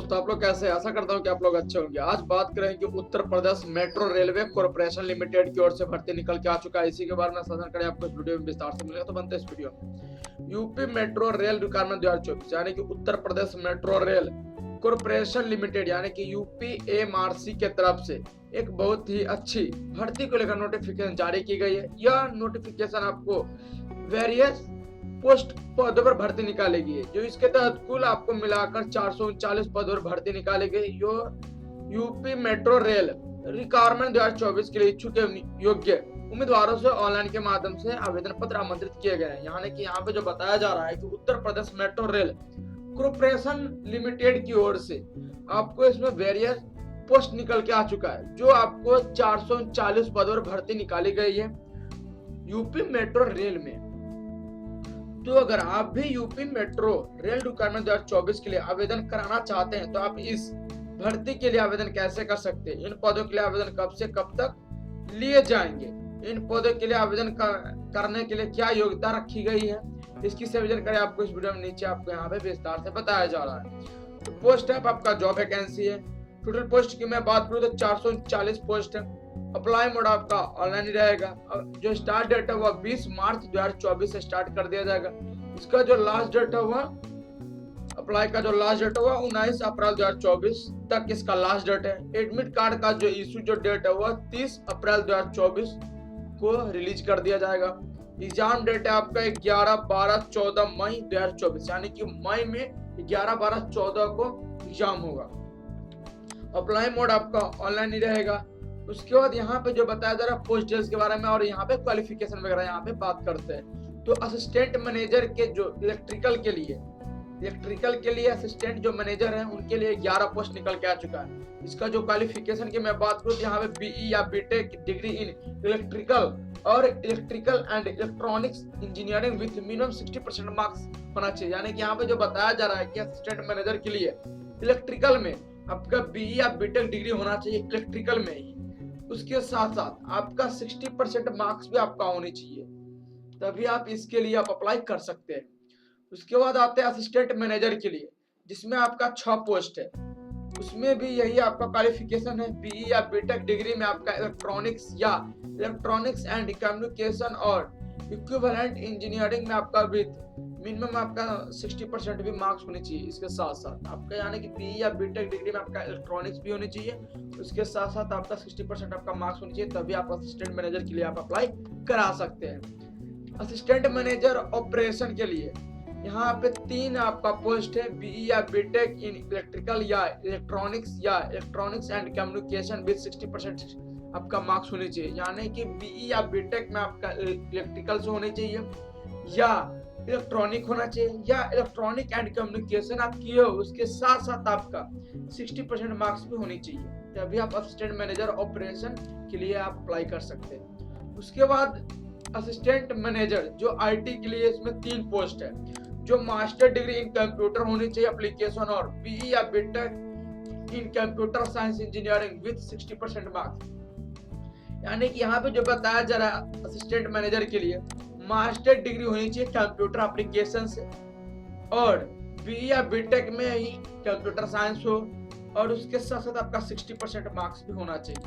दोस्तों, आप लोग कैसे हैं? आशा करता हूँ कि आप लोग अच्छे होंगे। आज बात करें कि Uttar Pradesh metro railway corporation limited की ओर से भर्ती निकल के आ चुका है। इसी के बारे में साझा करें आपको इस वीडियो में विस्तार से मिलेगा, तो बनते इस वीडियो में। यूपी मेट्रो रेल रिक्वायरमेंट 2024 यानी कि Uttar Pradesh metro rail corporation limited यानी कि यूपीएमआरसी के तरफ से एक बहुत ही अच्छी भर्ती को लेकर नोटिफिकेशन जारी की गई है। यह नोटिफिकेशन आपको वेरियस पोस्ट पदों पर भर्ती निकालेगी, जो इसके तहत कुल आपको मिलाकर 439 पदों पर भर्ती निकाली गई। यो यूपी मेट्रो रेल रिक्वायरमेंट 2024 के लिए इच्छुक योग्य उम्मीदवारों से ऑनलाइन के माध्यम से आवेदन पत्र आमंत्रित किए गए हैं। यानी कि यहाँ पे जो बताया जा रहा है कि Uttar Pradesh metro rail corporation limited की ओर से आपको इसमें वेरियस पोस्ट निकल के आ चुका है, जो आपको 439 पदों पर भर्ती निकाली गई है यूपी मेट्रो रेल में। तो अगर आप भी यूपी मेट्रो रेल रिक्वायरमेंट 2024 के लिए आवेदन कराना चाहते हैं, तो आप इस भर्ती के लिए आवेदन कैसे कर सकते हैं, इन पदों के लिए आवेदन कब से कब तक लिए जाएंगे, इन पदों के लिए आवेदन करने के लिए क्या योग्यता रखी गई है, इसकी सभी जानकारी आपको इस वीडियो में नीचे आपको यहाँ पे विस्तार से बताया जा रहा है। तो पोस्ट है आपका जॉब वैकेंसी है। टोटल पोस्ट की मैं बात करूँ तो 439 पोस्ट है। अप्लाई मोड आपका ऑनलाइन ही रहेगा। जो स्टार्ट डेट है वह 20 मार्च 2024 से स्टार्ट कर दिया जाएगा। इसका जो लास्ट डेट है वह अप्लाई का जो लास्ट डेट है वह 19 अप्रैल 2024 तक इसका लास्ट डेट है। एडमिट कार्ड का जो इशू जो डेट है वह 30 अप्रैल 2024 को रिलीज कर दिया जाएगा। एग्जाम डेट है आपका 11, 12, 14 मई 2024 यानी कि मई में 11, 12, 14 को एग्जाम होगा। अप्लाई मोड आपका ऑनलाइन ही रहेगा। उसके बाद यहाँ पे जो बताया जा रहा है पोस्ट डिटेल्स के बारे में और यहाँ पे क्वालिफिकेशन वगैरह यहाँ पे बात करते हैं। तो असिस्टेंट मैनेजर के जो इलेक्ट्रिकल के लिए असिस्टेंट जो मैनेजर हैं उनके लिए 11 पोस्ट निकल के आ चुका है। इसका जो क्वालिफिकेशन की मैं बात करूँ तो यहाँ पे बीई या बीटेक डिग्री इन इलेक्ट्रिकल और electrical and electronics engineering with minimum 60% marks होना चाहिए। यानी कि यहाँ पे जो बताया जा रहा है कि असिस्टेंट मैनेजर के लिए इलेक्ट्रिकल में आपका बीई या बीटेक डिग्री होना चाहिए इलेक्ट्रिकल में ही। उसके साथ साथ आपका 60% मार्क्स भी आपका होने चाहिए, तभी आप इसके लिए आप अप्लाई कर सकते हैं। उसके बाद आते हैं असिस्टेंट मैनेजर के लिए, जिसमें आपका 6 पोस्ट है। उसमें भी यही आपका क्वालिफिकेशन है बीई या बीटेक डिग्री में आपका इलेक्ट्रॉनिक्स एंड कम्युनिकेशन और इक्विवेलेंट इंजीनियरिंग में आपका विद मिनिमम आपका 60% भी मार्क्स होने चाहिए। इसके साथ साथ आपका यानी कि बीई या बीटेक डिग्री में आपका इलेक्ट्रॉनिक्स भी होनी चाहिए, उसके साथ साथ आपका 60% आपका मार्क्स होनी चाहिए, तभी आप असिस्टेंट मैनेजर के लिए आप अप्लाई करा सकते हैं। असिस्टेंट मैनेजर ऑपरेशन के लिए यहाँ पे 3 आपका पोस्ट है बीई या बीटेक इन इलेक्ट्रिकल या इलेक्ट्रॉनिक्स एंड कम्युनिकेशन विद 60% आपका मार्क्स होने चाहिए। यानी कि बीई या बीटेक में आपका इलेक्ट्रिकल से होने चाहिए या इलेक्ट्रॉनिक होना चाहिए या इलेक्ट्रॉनिक एंड कम्युनिकेशन आप किए हो, उसके साथ साथ आपका 60% मार्क्स भी होनी चाहिए, तभी आप असिस्टेंट मैनेजर ऑपरेशन के लिए आप अप्लाई कर सकते हैं। उसके बाद असिस्टेंट मैनेजर जो आईटी के लिए इसमें 3 पोस्ट है, जो मास्टर डिग्री इन कंप्यूटर होनी चाहिए एप्लीकेशन और बीई या BTech in computer science engineering with 60% marks. यानी कि यहाँ पे जो बताया जा रहा है असिस्टेंट मैनेजर के लिए मास्टर डिग्री होनी चाहिए कंप्यूटर एप्लीकेशन से और बीई या बीटेक में ही कंप्यूटर साइंस हो और उसके साथ साथ आपका 60% मार्क्स भी होना चाहिए,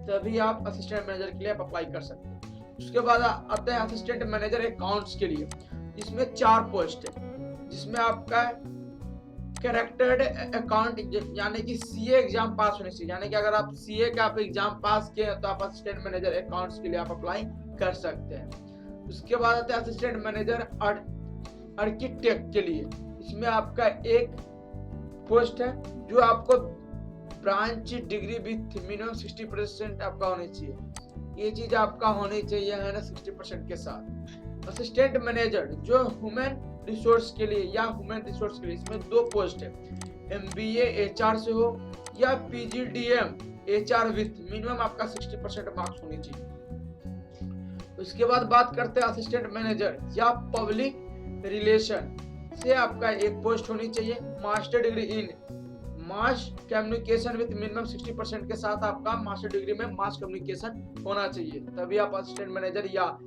तभी आप असिस्टेंट मैनेजर के लिए आप अप्लाई कर सकते हैं। उसके बाद आता है असिस्टेंट मैनेजर अकाउंट्स के लिए, जिसमें 4 पोस्ट है, जिसमें आपका कैरेक्टर्ड अकाउंट यानी कि सीए एग्जाम पास होने चाहिए। यानी कि अगर आप सीए का आप एग्जाम पास किए तो आप असिस्टेंट मैनेजर अकाउंट्स के लिए आप अप्लाई कर सकते हैं। उसके बाद आता है असिस्टेंट मैनेजर आर्किटेक्ट के लिए, इसमें आपका 1 पोस्ट है, जो आपको ब्रांच डिग्री विथ मिनिमम 60% आपका होनी चाहिए। ये चीज आपका होनी चाहिए है ना 60% के साथ। असिस्टेंट मैनेजर जो ह्यूमन रिसोर्स के लिए इसमें 2 पोस्ट है, एमबीए एचआर से हो या पीजीडीएम एचआर विथ मिनिमम आपका 60% मार्क्स होनी चाहिए। उसके बाद बात करते हैं असिस्टेंट मैनेजर या पब्लिक रिलेशन से आपका 1 पोस्ट होनी चाहिए, master degree in mass communication with minimum 60% के साथ आपका मास्टर डिग्री में मास कम्युनिकेशन होना चाहिए, तभी आप असिस्टेंट मैनेजर या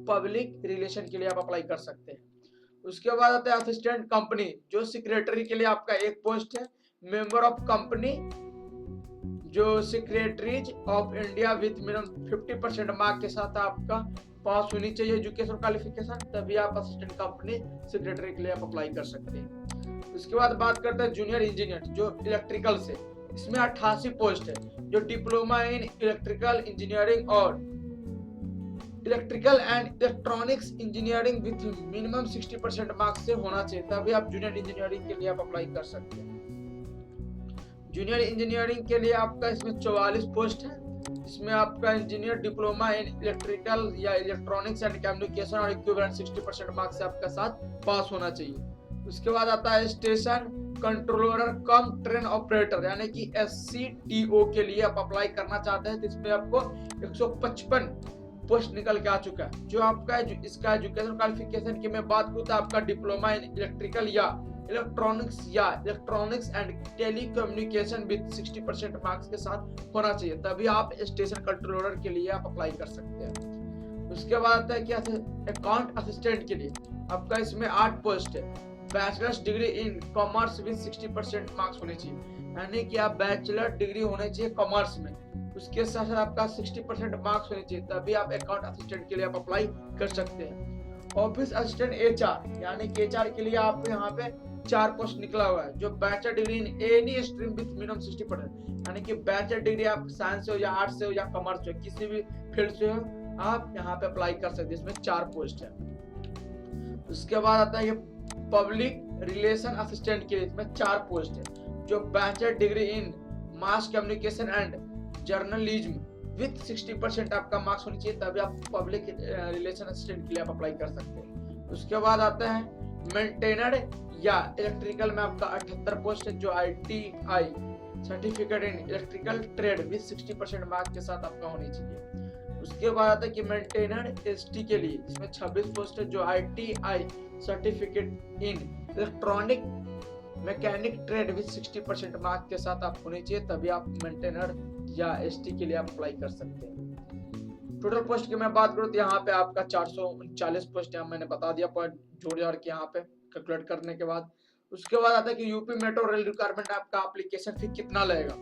पब्लिक रिलेशन के लिए आप अप्लाई कर सकते हैं। उसके बाद आता है असिस्टेंट कंपनी, जो सेक्रेटरी के लिए आपका 1 पोस्ट है, मेंबर ऑफ कंपनी जो secretaries of India with minimum 50% mark के साथ आपका पास होनी चाहिए एजुकेशन क्वालिफिकेशन, तभी आप असिस्टेंट कंपनी सेक्रेटरी के लिए आप अप्लाई कर सकते हैं। उसके बाद बात करते हैं जूनियर इंजीनियर जो इलेक्ट्रिकल से, इसमें 88 पोस्ट है जो डिप्लोमा इन इलेक्ट्रिकल इंजीनियरिंग और electrical and electronics engineering with minimum 60% marks से होना चाहिए, तभी आप जूनियर इंजीनियरिंग के लिए आप अप्लाई कर सकते हैं। जूनियर इंजीनियरिंग के लिए आपका इसमें 44 पोस्ट है, इसमें आपका इंजीनियर डिप्लोमा इन इलेक्ट्रिकल या इलेक्ट्रॉनिक्स एंड कम्युनिकेशन और इक्विवेलेंट 60% मार्क्स से आपका साथ पास होना चाहिए। उसके बाद आता है station controller cum train operator यानी कि SCTO के लिए आप अप्लाई करना चाहते हैं, तो इसमें आपको 155 पोस्ट निकल के आ चुका है। जो आपका इसका एजुकेशन क्वालिफिकेशन की मैं बात करूँ तो आपका डिप्लोमा इन इलेक्ट्रिकल या electronics and telecommunication with 60% marks के साथ होना चाहिए, तभी आप स्टेशन कंट्रोलर के लिए आप अप्लाई कर सकते हैं। उसके बाद आता है कि अकाउंट असिस्टेंट के लिए आपका इसमें 8 पोस्ट है, bachelors degree in commerce with 60% marks होने चाहिए, यानी कि आप बैचलर डिग्री होने चाहिए कॉमर्स में, उसके साथ साथ आपका 60% मार्क्स होने चाहिए, तभी आप अकाउंट असिस्टेंट के लिए आप अप्लाई कर सकते हैं। ऑफिस असिस्टेंट HR यानी कि HR के लिए आप यहाँ पे 4 पोस्ट निकला हुआ है, जो bachelor degree in any stream with minimum 60%, यानी कि बैचलर डिग्री आप साइंस से हो या आर्ट्स से हो या कॉमर्स से हो, किसी भी फील्ड से हो, आप यहाँ पे अप्लाई कर सकते हैं। इसमें 4 पोस्ट है। उसके बाद आता है ये पब्लिक रिलेशन असिस्टेंट के लिए, इसमें 4 पोस्ट है, जो bachelor degree in mass communication and journalism with 60% आपका मार्क्स होनी चाहिए, तभी आप पब्लिक रिलेशन असिस्टेंट के लिए आप अप्लाई कर सकते हैं। उसके बाद आता है मेंटेनर या इलेक्ट्रिकल में आपका 78 पोस्ट है, जो ITI certificate in electrical trade with 60% marks के साथ आपका होनी चाहिए। उसके बाद आता है कि मेंटेनर ST के लिए, इसमें 26 पोस्ट है, जो ITI certificate in electronic mechanic trade with 60% marks के साथ आप होनी चाहिए, तभी आप मेंटेनर या ST के लिए आप अप्लाई कर सकते हैं। टोटल पोस्ट की मैं बात करूँ तो यहाँ पे आपका 439 पोस्ट है, मैंने बता दिया पॉइंट जोड़ जाड़ के यहाँ पे कैलकुलेट करने के बाद। उसके बाद आता है कि यूपी मेट्रो रेल रिक्वायरमेंट आपका एप्लीकेशन फी कितना लगेगा,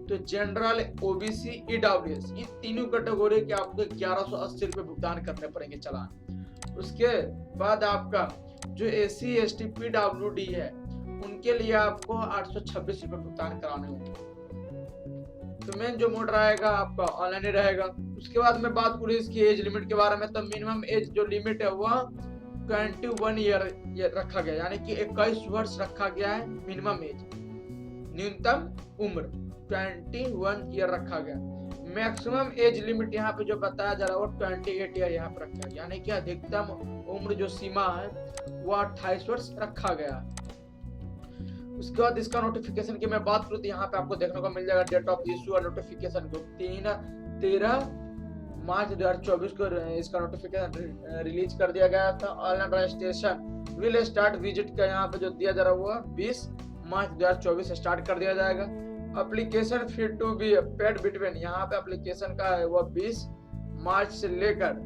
तो जनरल OBC EWS ये तीनों कैटेगरी के आपको 1180 रुपए भुगतान करने पड़ेंगे चालान। उसके बाद आपका जो SC ST PWD है उनके लिए आपको 826 रुपए भुगतान कराने होंगे। तो मेन जो मोड रहेगा आपका ऑनलाइन ही रहेगा। उसके बाद में बात करूँ इसकी एज लिमिट के बारे में, तो मिनिमम एज जो लिमिट है वह 21 ईयर रखा गया, यानी कि 21 वर्ष रखा गया है मिनिमम एज, न्यूनतम उम्र 21 ईयर रखा गया। मैक्सिमम एज लिमिट यहाँ पे जो बताया जा रहा है वो 28 ईयर यहाँ पे रखा गया, यानी कि अधिकतम उम्र जो सीमा है वो 28 वर्ष रखा गया है। उसके बाद इसका नोटिफिकेशन की मैं बात करूँ तो यहाँ पे आपको देखने को मिल जाएगा डेट ऑफ इशू और नोटिफिकेशन को 13 मार्च 2024 को इसका नोटिफिकेशन रिलीज कर दिया गया था। Online registration will start visit का यहाँ पे जो दिया जा रहा है वो 20 मार्च 2024 स्टार्ट कर दिया जाएगा। Application fee to be paid between, यहाँ पे एप्लीकेशन का है वो 20 मार्च से लेकर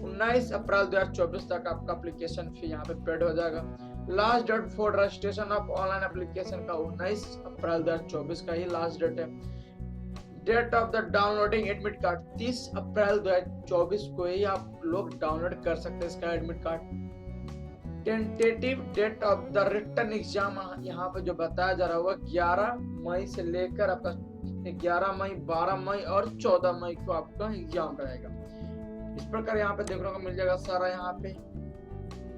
19 अप्रैल 2024 तक आपका एप्लीकेशन फी यहाँ पे पेड हो जाएगा। Last date for registration of online application का 19 अप्रैल 2024 का ही लास्ट डेट है। Date of the downloading admit card 30 अप्रैल 2024 को ही आप लोग डाउनलोड कर सकते हैं इसका admit card. Tentative date of the written exam यहाँ पे जो बताया जा रहा है वो 11 मई से लेकर आपका 11 मई, 12 मई और 14 मई को आपका एग्जाम रहेगा। इस प्रकार यहाँ पे देखने को मिल जाएगा सारा यहाँ पे।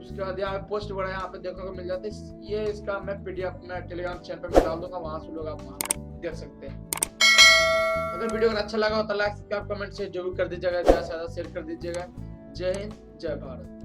उसके बाद यहाँ पे पोस्ट वगैरह यहाँ पे देखने को मिल जाते हैं। ये इसका मैं PDF मैं टेलीग्राम चैनल पे डाल दूंगा, वहां से लोग आप वहां पे देख सकते हैं। अगर वीडियो अगर अच्छा लगा हो तो लाइक, सब्सक्राइब, कमेंट से जरूर कर दीजिएगा, ज्यादा से ज्यादा शेयर कर दीजिएगा। जय हिंद, जय भारत।